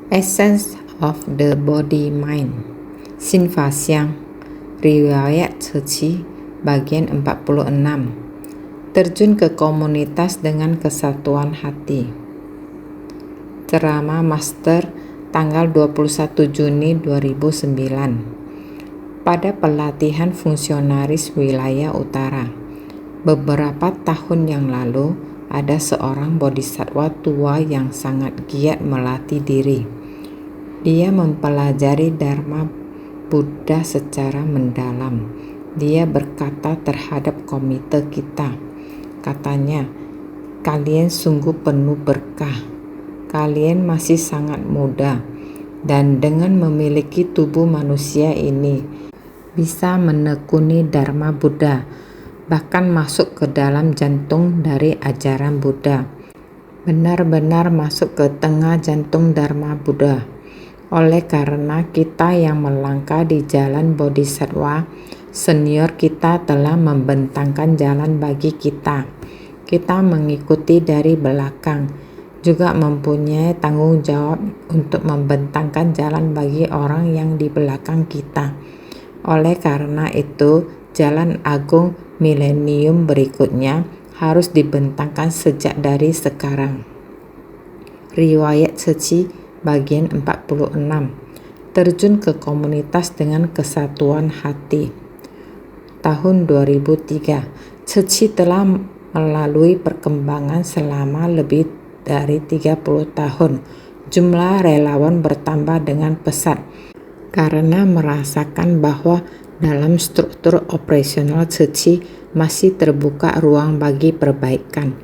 Essence of the Body Mind, Xin Fa Xiang, Riwayat Ceci, bagian 46. Terjun ke komunitas dengan kesatuan hati. Ceramah Master tanggal 21 Juni 2009. Pada pelatihan fungsionaris wilayah utara, beberapa tahun yang lalu, ada seorang bodhisattva tua yang sangat giat melatih diri. Dia mempelajari Dharma Buddha secara mendalam. Dia berkata terhadap komite kita, katanya, "Kalian sungguh penuh berkah. Kalian masih sangat muda, dan dengan memiliki tubuh manusia ini, bisa menekuni Dharma Buddha, bahkan masuk ke dalam jantung dari ajaran Buddha. Benar-benar masuk ke tengah jantung Dharma Buddha. Oleh karena kita yang melangkah di jalan Bodhisattva, senior kita telah membentangkan jalan bagi kita. Kita mengikuti dari belakang, juga mempunyai tanggung jawab untuk membentangkan jalan bagi orang yang di belakang kita. Oleh karena itu, jalan agung milenium berikutnya harus dibentangkan sejak dari sekarang." Riwayat Ceci bagian 46. Terjun ke komunitas dengan kesatuan hati. Tahun 2003, Ceci telah melalui perkembangan selama lebih dari 30 tahun. Jumlah relawan bertambah dengan pesat karena merasakan bahwa dalam struktur operasional Ceci masih terbuka ruang bagi perbaikan.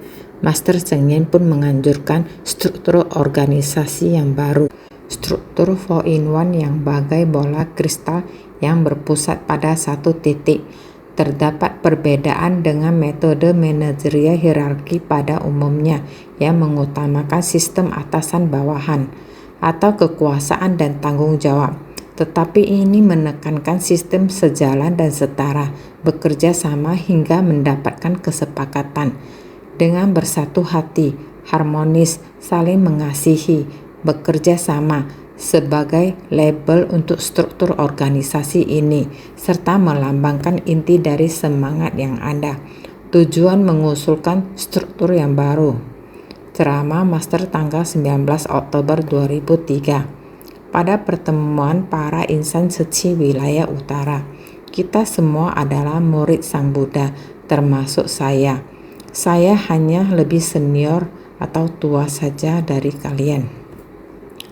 Master Cheng Yen pun menganjurkan struktur organisasi yang baru, struktur 4-in-1 yang bagai bola kristal yang berpusat pada satu titik. Terdapat perbedaan dengan metode manajerial hierarki pada umumnya yang mengutamakan sistem atasan bawahan atau kekuasaan dan tanggung jawab. Tetapi ini menekankan sistem sejalan dan setara, bekerja sama hingga mendapatkan kesepakatan. Dengan bersatu hati, harmonis, saling mengasihi, bekerja sama sebagai label untuk struktur organisasi ini, serta melambangkan inti dari semangat yang ada. Tujuan mengusulkan struktur yang baru. Ceramah Master tanggal 19 Oktober 2003. Pada pertemuan para insan Ceci wilayah utara, kita semua adalah murid Sang Buddha, termasuk saya. Saya hanya lebih senior atau tua saja dari kalian.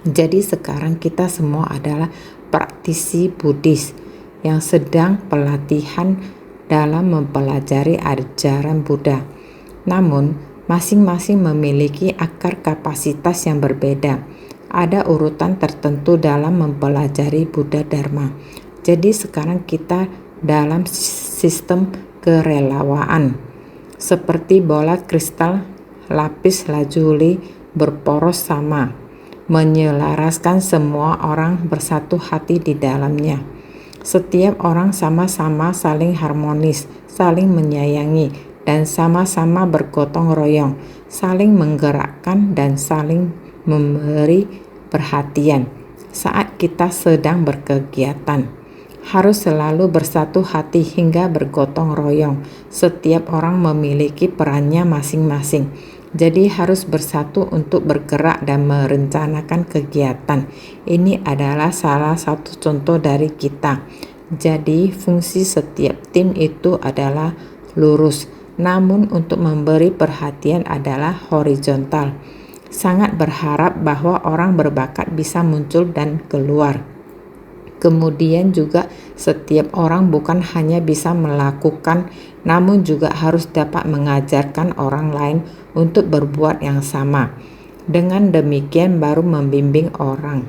Jadi sekarang kita semua adalah praktisi Buddhis yang sedang pelatihan dalam mempelajari ajaran Buddha. Namun, masing-masing memiliki akar kapasitas yang berbeda. Ada urutan tertentu dalam mempelajari Buddha Dharma. Jadi sekarang kita dalam sistem kerelawaan. Seperti bola kristal, lapis lazuli berporos sama, menyelaraskan semua orang bersatu hati di dalamnya. Setiap orang sama-sama saling harmonis, saling menyayangi, dan sama-sama bergotong royong, saling menggerakkan dan saling memberi perhatian saat kita sedang berkegiatan. Harus selalu bersatu hati hingga bergotong royong. Setiap orang memiliki perannya masing-masing. Jadi harus bersatu untuk bergerak dan merencanakan kegiatan. Ini adalah salah satu contoh dari kita. Jadi fungsi setiap tim itu adalah lurus, namun untuk memberi perhatian adalah horizontal. Sangat berharap bahwa orang berbakat bisa muncul dan keluar. Kemudian juga setiap orang bukan hanya bisa melakukan, namun juga harus dapat mengajarkan orang lain untuk berbuat yang sama. Dengan demikian baru membimbing orang.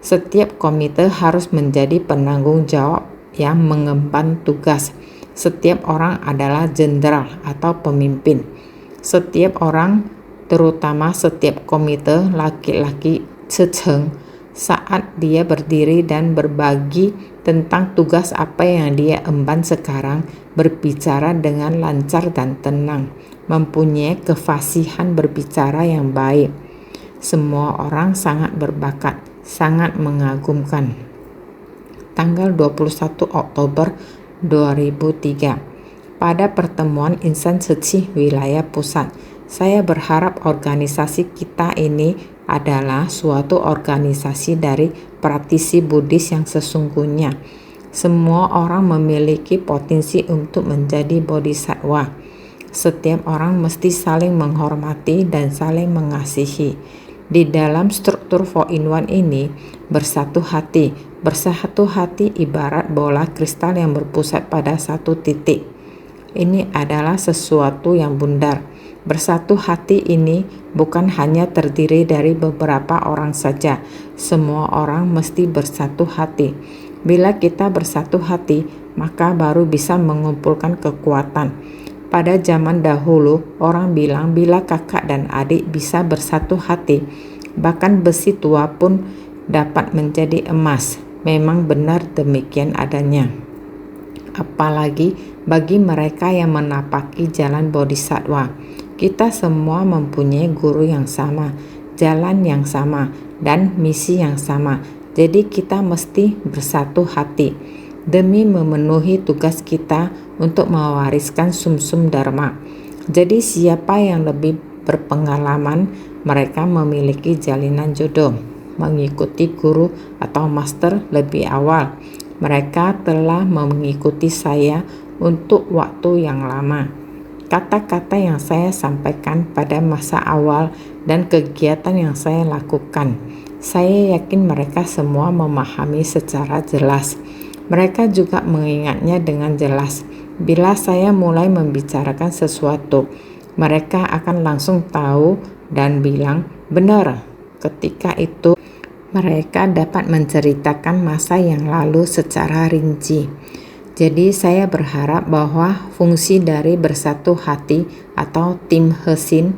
Setiap komite harus menjadi penanggung jawab yang mengemban tugas. Setiap orang adalah jenderal atau pemimpin. Setiap orang, terutama setiap komite laki-laki ceceng, saat dia berdiri dan berbagi tentang tugas apa yang dia emban sekarang, berbicara dengan lancar dan tenang, mempunyai kefasihan berbicara yang baik. Semua orang sangat berbakat. sangat mengagumkan. Tanggal 21 Oktober 2003. Pada pertemuan insan suci wilayah pusat, saya berharap organisasi kita ini adalah suatu organisasi dari praktisi Buddhis yang sesungguhnya. Semua orang memiliki potensi untuk menjadi bodhisattva. Setiap orang mesti saling menghormati dan saling mengasihi. Di dalam struktur 4-in-1 ini, bersatu hati ibarat bola kristal yang berpusat pada satu titik. Ini adalah sesuatu yang bundar. Bersatu hati ini bukan hanya terdiri dari beberapa orang saja. Semua orang mesti bersatu hati. Bila kita bersatu hati, maka baru bisa mengumpulkan kekuatan. Pada zaman dahulu, orang bilang bila kakak dan adik bisa bersatu hati, bahkan besi tua pun dapat menjadi emas. Memang benar demikian adanya. Apalagi bagi mereka yang menapaki jalan bodhisattva. Kita semua mempunyai guru yang sama, jalan yang sama, dan misi yang sama. Jadi kita mesti bersatu hati demi memenuhi tugas kita untuk mewariskan sumsum dharma. Jadi siapa yang lebih berpengalaman, mereka memiliki jalinan jodoh. Mengikuti guru atau master lebih awal. Mereka telah mengikuti saya untuk waktu yang lama. Kata-kata yang saya sampaikan pada masa awal dan kegiatan yang saya lakukan, saya yakin mereka semua memahami secara jelas. Mereka juga mengingatnya dengan jelas. Bila saya mulai membicarakan sesuatu, mereka akan langsung tahu dan bilang, benar. Ketika itu, mereka dapat menceritakan masa yang lalu secara rinci. Jadi saya berharap bahwa fungsi dari bersatu hati atau tim Hesin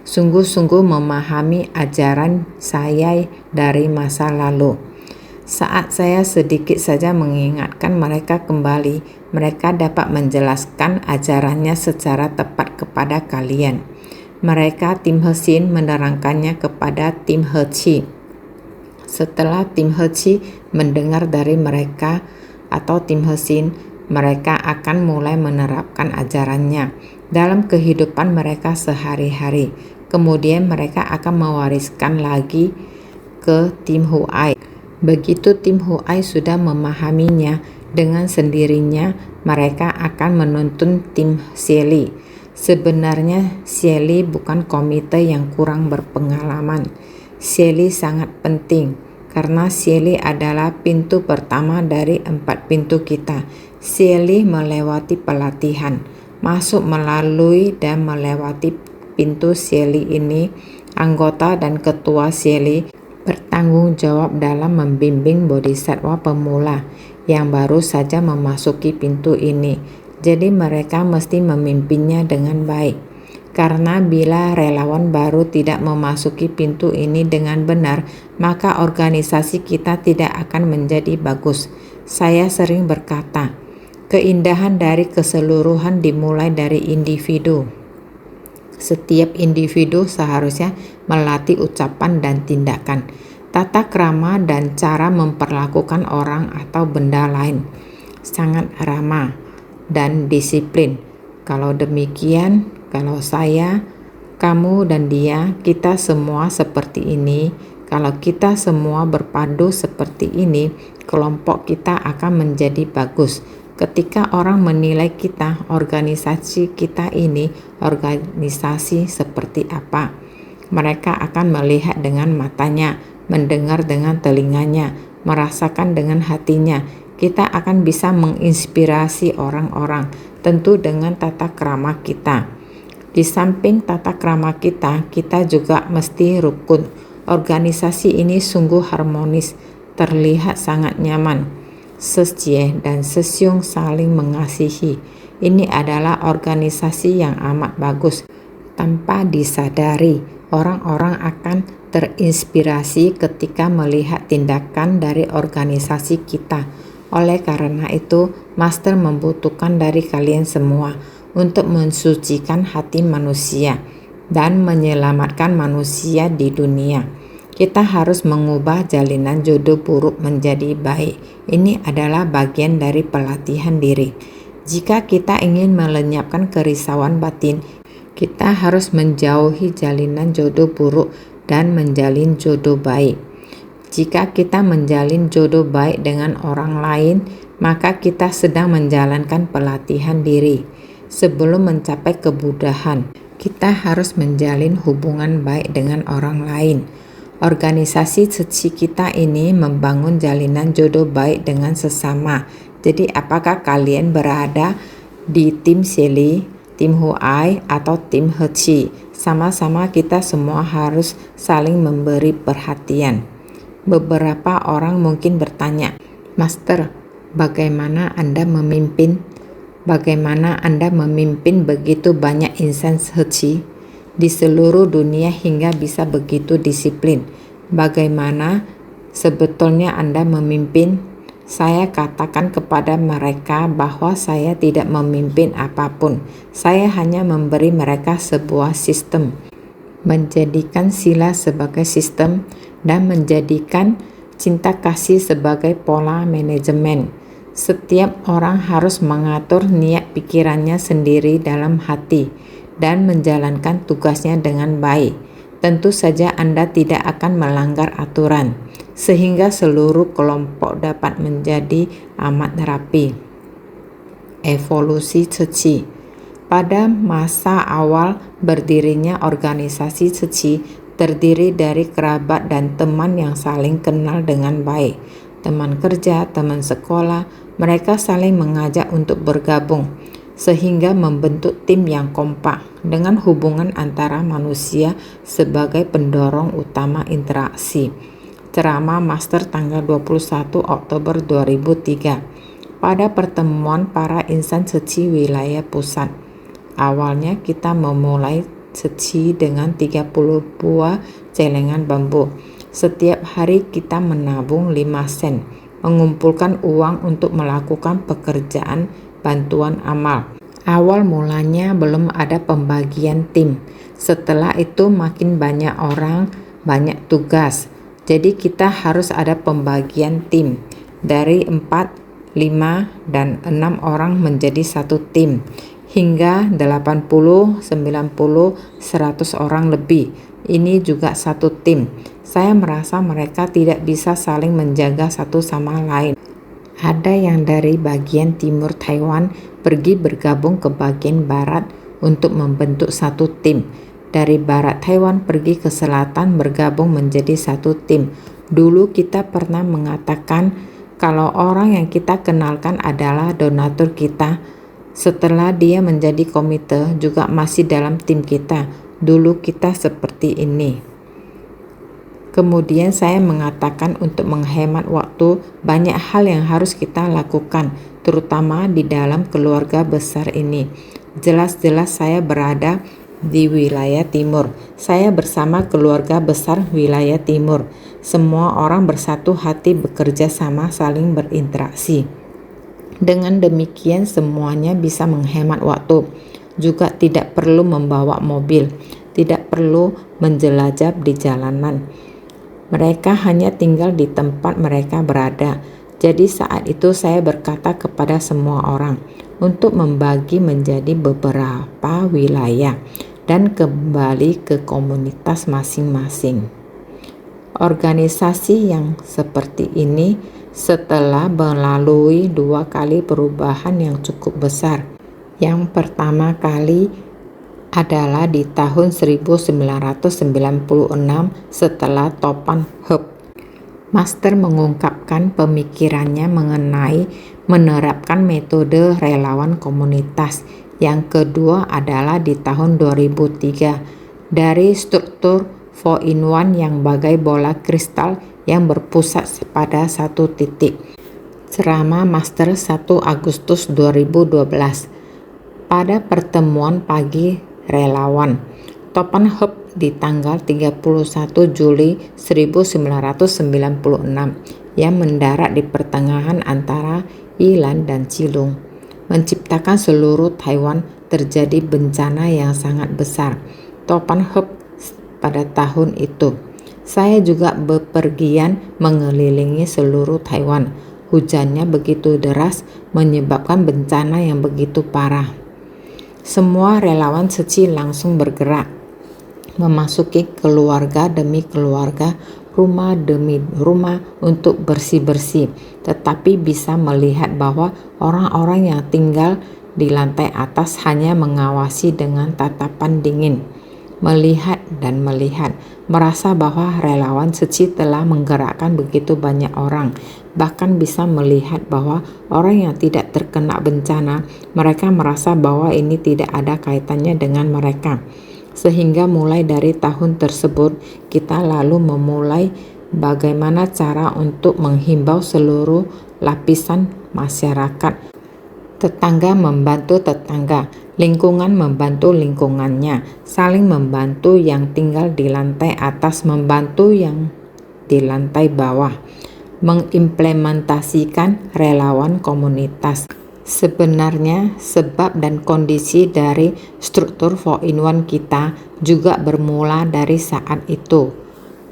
sungguh-sungguh memahami ajaran saya dari masa lalu. Saat saya sedikit saja mengingatkan mereka kembali, mereka dapat menjelaskan ajarannya secara tepat kepada kalian. Mereka tim Hesin menerangkannya kepada tim Hechi. Setelah tim Hechi mendengar dari mereka atau tim Hesin, mereka akan mulai menerapkan ajarannya dalam kehidupan mereka sehari-hari. Kemudian mereka akan mewariskan lagi ke tim Huai. Begitu tim Huai sudah memahaminya, dengan sendirinya mereka akan menuntun tim Sieli. Sebenarnya Sieli bukan komite yang kurang berpengalaman. Sieli sangat penting karena Sieli adalah pintu pertama dari 4 pintu kita. Sieli melewati pelatihan, masuk melalui dan melewati pintu Sieli ini. Anggota dan ketua Sieli bertanggung jawab dalam membimbing bodhisattva pemula yang baru saja memasuki pintu ini. Jadi mereka mesti memimpinnya dengan baik. Karena bila relawan baru tidak memasuki pintu ini dengan benar, maka organisasi kita tidak akan menjadi bagus. Saya sering berkata, keindahan dari keseluruhan dimulai dari individu. Setiap individu seharusnya melatih ucapan dan tindakan, tata krama dan cara memperlakukan orang atau benda lain. Sangat ramah dan disiplin. Kalau demikian, kalau saya, kamu dan dia, kita semua seperti ini, kalau kita semua berpadu seperti ini, kelompok kita akan menjadi bagus. Ketika orang menilai kita, organisasi kita ini, organisasi seperti apa? Mereka akan melihat dengan matanya, mendengar dengan telinganya, merasakan dengan hatinya. Kita akan bisa menginspirasi orang-orang, tentu dengan tata krama kita. Di samping tata krama kita, kita juga mesti rukun. Organisasi ini sungguh harmonis, terlihat sangat nyaman. Sesjie dan Sesyung saling mengasihi. Ini adalah organisasi yang amat bagus. Tanpa disadari, orang-orang akan terinspirasi ketika melihat tindakan dari organisasi kita. Oleh karena itu, Master membutuhkan dari kalian semua untuk mensucikan hati manusia dan menyelamatkan manusia di dunia. Kita harus mengubah jalinan jodoh buruk menjadi baik. Ini adalah bagian dari pelatihan diri. Jika kita ingin melenyapkan kerisauan batin, kita harus menjauhi jalinan jodoh buruk dan menjalin jodoh baik. Jika kita menjalin jodoh baik dengan orang lain, maka kita sedang menjalankan pelatihan diri. Sebelum mencapai kemudahan, kita harus menjalin hubungan baik dengan orang lain. Organisasi suci kita ini membangun jalinan jodoh baik dengan sesama. Jadi apakah kalian berada di tim Shelly, tim Huai, atau tim Heci? Sama-sama kita semua harus saling memberi perhatian. Beberapa orang mungkin bertanya, "Master, bagaimana Anda memimpin? Bagaimana Anda memimpin begitu banyak insan Heci di seluruh dunia hingga bisa begitu disiplin? Bagaimana sebetulnya Anda memimpin?" Saya katakan kepada mereka bahwa saya tidak memimpin apapun. Saya hanya memberi mereka sebuah sistem. Menjadikan sila sebagai sistem dan menjadikan cinta kasih sebagai pola manajemen. Setiap orang harus mengatur niat pikirannya sendiri dalam hati dan menjalankan tugasnya dengan baik. Tentu saja Anda tidak akan melanggar aturan, sehingga seluruh kelompok dapat menjadi amat rapi. Evolusi suci. Pada masa awal berdirinya organisasi suci, terdiri dari kerabat dan teman yang saling kenal dengan baik. Teman kerja, teman sekolah, mereka saling mengajak untuk bergabung, sehingga membentuk tim yang kompak dengan hubungan antara manusia sebagai pendorong utama interaksi. Ceramah Master tanggal 21 Oktober 2003 pada pertemuan para insan suci wilayah pusat. Awalnya kita memulai suci dengan 30 buah celengan bambu. Setiap hari kita menabung 5 sen, mengumpulkan uang untuk melakukan pekerjaan bantuan amal. Awal mulanya belum ada pembagian tim. Setelah itu makin banyak orang, banyak tugas. Jadi kita harus ada pembagian tim. Dari 4, 5, dan 6 orang menjadi satu tim. Hingga 80, 90, 100 orang lebih. Ini juga satu tim. Saya merasa mereka tidak bisa saling menjaga satu sama lain. Ada yang dari bagian timur Taiwan pergi bergabung ke bagian barat untuk membentuk satu tim. Dari barat Taiwan pergi ke selatan bergabung menjadi satu tim. Dulu kita pernah mengatakan kalau orang yang kita kenalkan adalah donatur kita. Setelah dia menjadi komite juga masih dalam tim kita. Dulu kita seperti ini. Kemudian saya mengatakan untuk menghemat waktu, banyak hal yang harus kita lakukan, terutama di dalam keluarga besar ini. Jelas-jelas saya berada di wilayah timur. Saya bersama keluarga besar wilayah timur. Semua orang bersatu hati bekerja sama saling berinteraksi. Dengan demikian semuanya bisa menghemat waktu. Juga tidak perlu membawa mobil, tidak perlu menjelajah di jalanan. Mereka hanya tinggal di tempat mereka berada. Jadi saat itu saya berkata kepada semua orang untuk membagi menjadi beberapa wilayah dan kembali ke komunitas masing-masing. Organisasi yang seperti ini setelah melalui 2 kali perubahan yang cukup besar. Yang pertama kali adalah di tahun 1996 setelah Topan Hub. Master mengungkapkan pemikirannya mengenai menerapkan metode relawan komunitas. Yang kedua adalah di tahun 2003 dari struktur 4-in-1 yang bagai bola kristal yang berpusat pada satu titik. Ceramah Master 1 Agustus 2012 pada pertemuan pagi relawan Topan Hub di tanggal 31 Juli 1996 yang mendarat di pertengahan antara Yilan dan Cilung. Menciptakan seluruh Taiwan terjadi bencana yang sangat besar. Topan Hub pada tahun itu. Saya juga bepergian mengelilingi seluruh Taiwan. Hujannya begitu deras menyebabkan bencana yang begitu parah. Semua relawan Tzu Chi langsung bergerak, memasuki keluarga demi keluarga, rumah demi rumah untuk bersih-bersih, tetapi bisa melihat bahwa orang-orang yang tinggal di lantai atas hanya mengawasi dengan tatapan dingin, melihat dan melihat, merasa bahwa relawan Tzu Chi telah menggerakkan begitu banyak orang, bahkan bisa melihat bahwa orang yang tidak terkena bencana, mereka merasa bahwa ini tidak ada kaitannya dengan mereka. Sehingga mulai dari tahun tersebut, kita lalu memulai bagaimana cara untuk menghimbau seluruh lapisan masyarakat. Tetangga membantu tetangga, lingkungan membantu lingkungannya, saling membantu yang tinggal di lantai atas membantu yang di lantai bawah, mengimplementasikan relawan komunitas. Sebenarnya sebab dan kondisi dari struktur 4-in-1 kita juga bermula dari saat itu.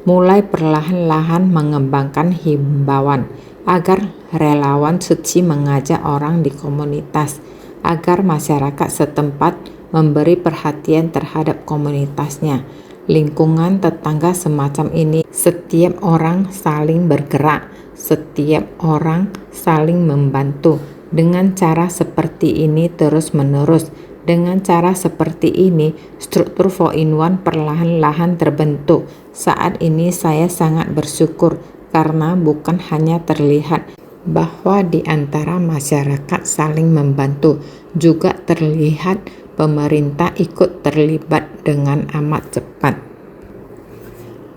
Mulai perlahan-lahan mengembangkan himbauan agar relawan Tzu Chi mengajak orang di komunitas, agar masyarakat setempat memberi perhatian terhadap komunitasnya. Lingkungan tetangga semacam ini, setiap orang saling bergerak, setiap orang saling membantu. Dengan cara seperti ini terus-menerus, dengan cara seperti ini, struktur 4-in-1 perlahan-lahan terbentuk. Saat ini saya sangat bersyukur karena bukan hanya terlihat bahwa di antara masyarakat saling membantu, juga terlihat pemerintah ikut terlibat dengan amat cepat.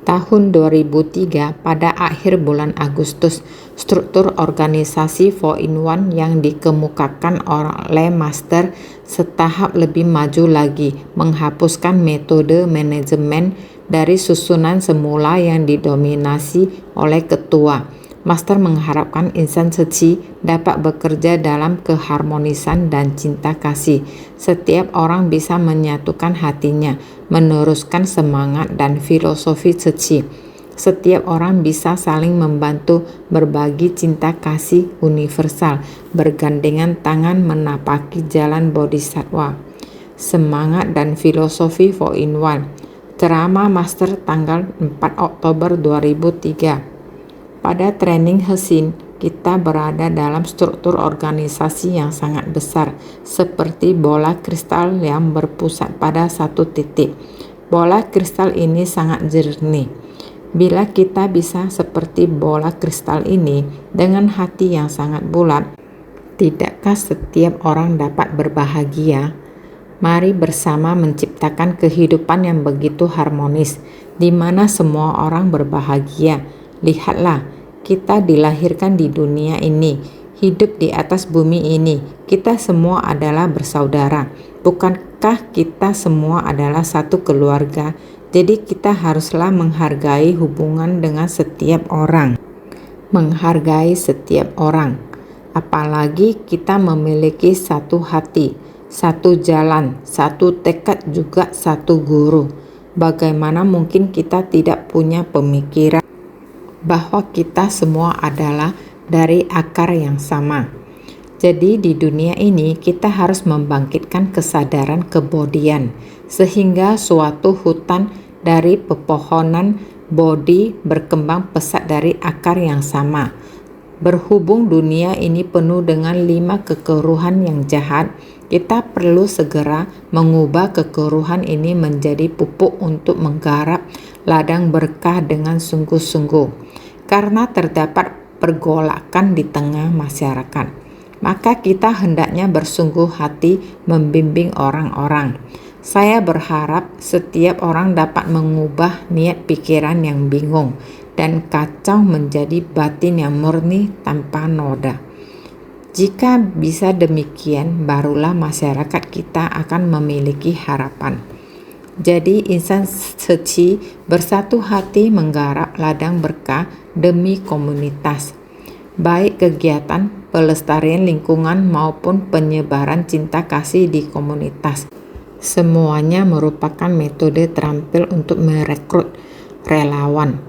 Tahun 2003, pada akhir bulan Agustus, struktur organisasi 4-in-1 yang dikemukakan oleh Master setahap lebih maju lagi, menghapuskan metode manajemen dari susunan semula yang didominasi oleh ketua. Master mengharapkan insan Tzu Chi dapat bekerja dalam keharmonisan dan cinta kasih. Setiap orang bisa menyatukan hatinya, meneruskan semangat dan filosofi Tzu Chi. Setiap orang bisa saling membantu, berbagi cinta kasih universal, bergandengan tangan menapaki jalan bodhisattva. Semangat dan filosofi 4-in-1. Ceramah Master tanggal 4 Oktober 2003. Pada training Hesin, kita berada dalam struktur organisasi yang sangat besar, seperti bola kristal yang berpusat pada satu titik. Bola kristal ini sangat jernih. Bila kita bisa seperti bola kristal ini dengan hati yang sangat bulat, tidakkah setiap orang dapat berbahagia? Mari bersama menciptakan kehidupan yang begitu harmonis, di mana semua orang berbahagia. Lihatlah, kita dilahirkan di dunia ini, hidup di atas bumi ini. Kita semua adalah bersaudara. Bukankah kita semua adalah satu keluarga? Jadi kita haruslah menghargai hubungan dengan setiap orang. Menghargai setiap orang. Apalagi kita memiliki satu hati, satu jalan, satu tekad, juga satu guru. Bagaimana mungkin kita tidak punya pemikiran bahwa kita semua adalah dari akar yang sama? Jadi di dunia ini kita harus membangkitkan kesadaran kebodian, sehingga suatu hutan dari pepohonan bodhi berkembang pesat dari akar yang sama. Berhubung dunia ini penuh dengan 5 kekeruhan yang jahat, kita perlu segera mengubah kekeruhan ini menjadi pupuk untuk menggarap ladang berkah dengan sungguh-sungguh. Karena terdapat pergolakan di tengah masyarakat, maka kita hendaknya bersungguh hati membimbing orang-orang. Saya berharap setiap orang dapat mengubah niat pikiran yang bingung dan kacau menjadi batin yang murni tanpa noda. Jika bisa demikian, barulah masyarakat kita akan memiliki harapan. Jadi insan Tzu-Chi bersatu hati menggarap ladang berkah demi komunitas, baik kegiatan pelestarian lingkungan maupun penyebaran cinta kasih di komunitas. Semuanya merupakan metode terampil untuk merekrut relawan,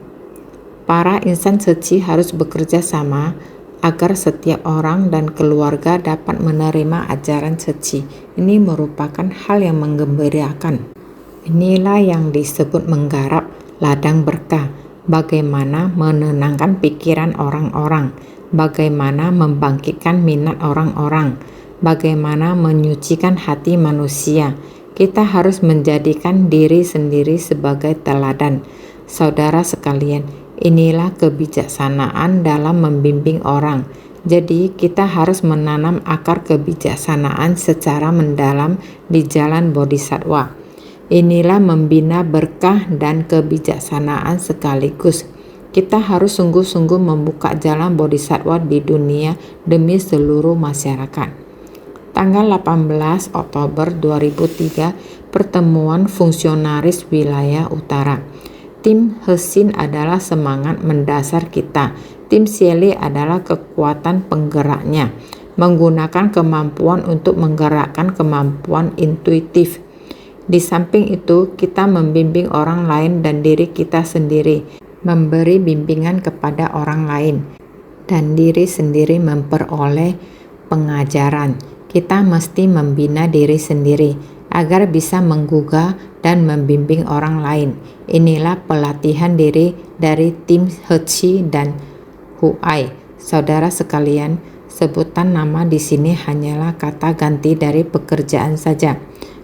Para insan suci harus bekerja sama agar setiap orang dan keluarga dapat menerima ajaran suci. Ini merupakan hal yang menggembirakan. Inilah yang disebut menggarap ladang berkah. Bagaimana menenangkan pikiran orang-orang, bagaimana membangkitkan minat orang-orang, bagaimana menyucikan hati manusia. Kita harus menjadikan diri sendiri sebagai teladan. Saudara sekalian, inilah kebijaksanaan dalam membimbing orang. Jadi, kita harus menanam akar kebijaksanaan secara mendalam di jalan bodhisattva. Inilah membina berkah dan kebijaksanaan sekaligus. Kita harus sungguh-sungguh membuka jalan bodhisattva di dunia demi seluruh masyarakat. Tanggal 18 Oktober 2003, pertemuan fungsionaris wilayah utara. Tim Hesin adalah semangat mendasar kita. Tim Sieli adalah kekuatan penggeraknya, menggunakan kemampuan untuk menggerakkan kemampuan intuitif. Di samping itu, kita membimbing orang lain dan diri kita sendiri, memberi bimbingan kepada orang lain, dan diri sendiri memperoleh pengajaran. Kita mesti membina diri sendiri agar bisa menggugah dan membimbing orang lain. Inilah pelatihan diri dari tim Hechi dan Huai. Saudara sekalian, sebutan nama di sini hanyalah kata ganti dari pekerjaan saja.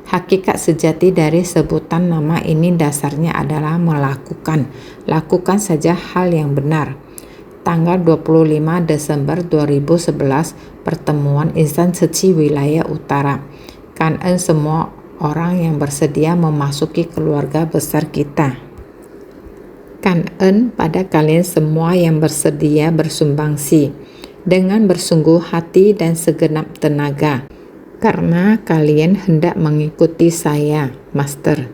Hakikat sejati dari sebutan nama ini dasarnya adalah melakukan. Lakukan saja hal yang benar. Tanggal 25 Desember 2011, pertemuan insan suci wilayah utara. Kangen semua orang yang bersedia memasuki keluarga besar kita. Kangen pada kalian semua yang bersedia bersumbangsi dengan bersungguh hati dan segenap tenaga, karena kalian hendak mengikuti saya, Master.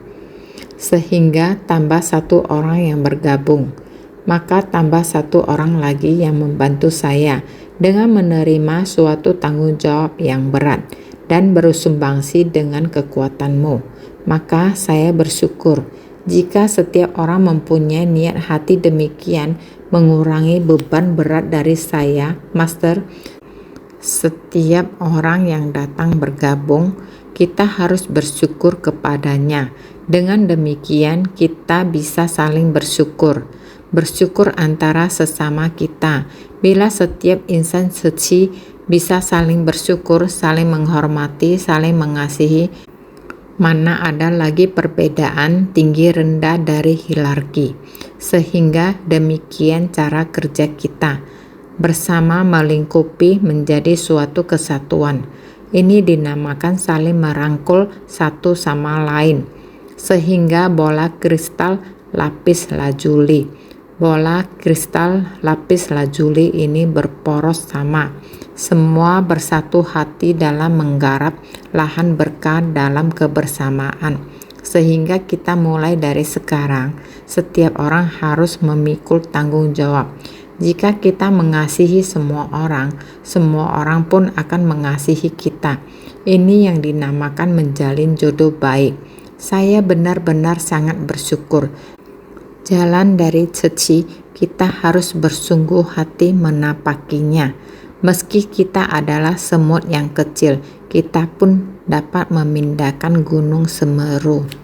Sehingga tambah satu orang yang bergabung, maka tambah satu orang lagi yang membantu saya dengan menerima suatu tanggung jawab yang berat dan bersumbangsi dengan kekuatanmu. Maka saya bersyukur jika setiap orang mempunyai niat hati demikian, mengurangi beban berat dari saya, Master. Setiap orang yang datang bergabung, kita harus bersyukur kepadanya. Dengan demikian, kita bisa saling bersyukur. Bersyukur antara sesama kita. Bila setiap insan suci bisa saling bersyukur, saling menghormati, saling mengasihi, mana ada lagi perbedaan tinggi rendah dari hierarki. Sehingga demikian cara kerja kita, bersama melingkupi menjadi suatu kesatuan. Ini dinamakan saling merangkul satu sama lain. Sehingga bola kristal lapis lazuli. Bola kristal lapis lazuli ini berporos sama. Semua bersatu hati dalam menggarap lahan berkah dalam kebersamaan. Sehingga kita mulai dari sekarang, setiap orang harus memikul tanggung jawab. Jika kita mengasihi semua orang pun akan mengasihi kita. Ini yang dinamakan menjalin jodoh baik. Saya benar-benar sangat bersyukur. Jalan dari suci, kita harus bersungguh hati menapakinya. Meski kita adalah semut yang kecil, kita pun dapat memindahkan gunung Semeru.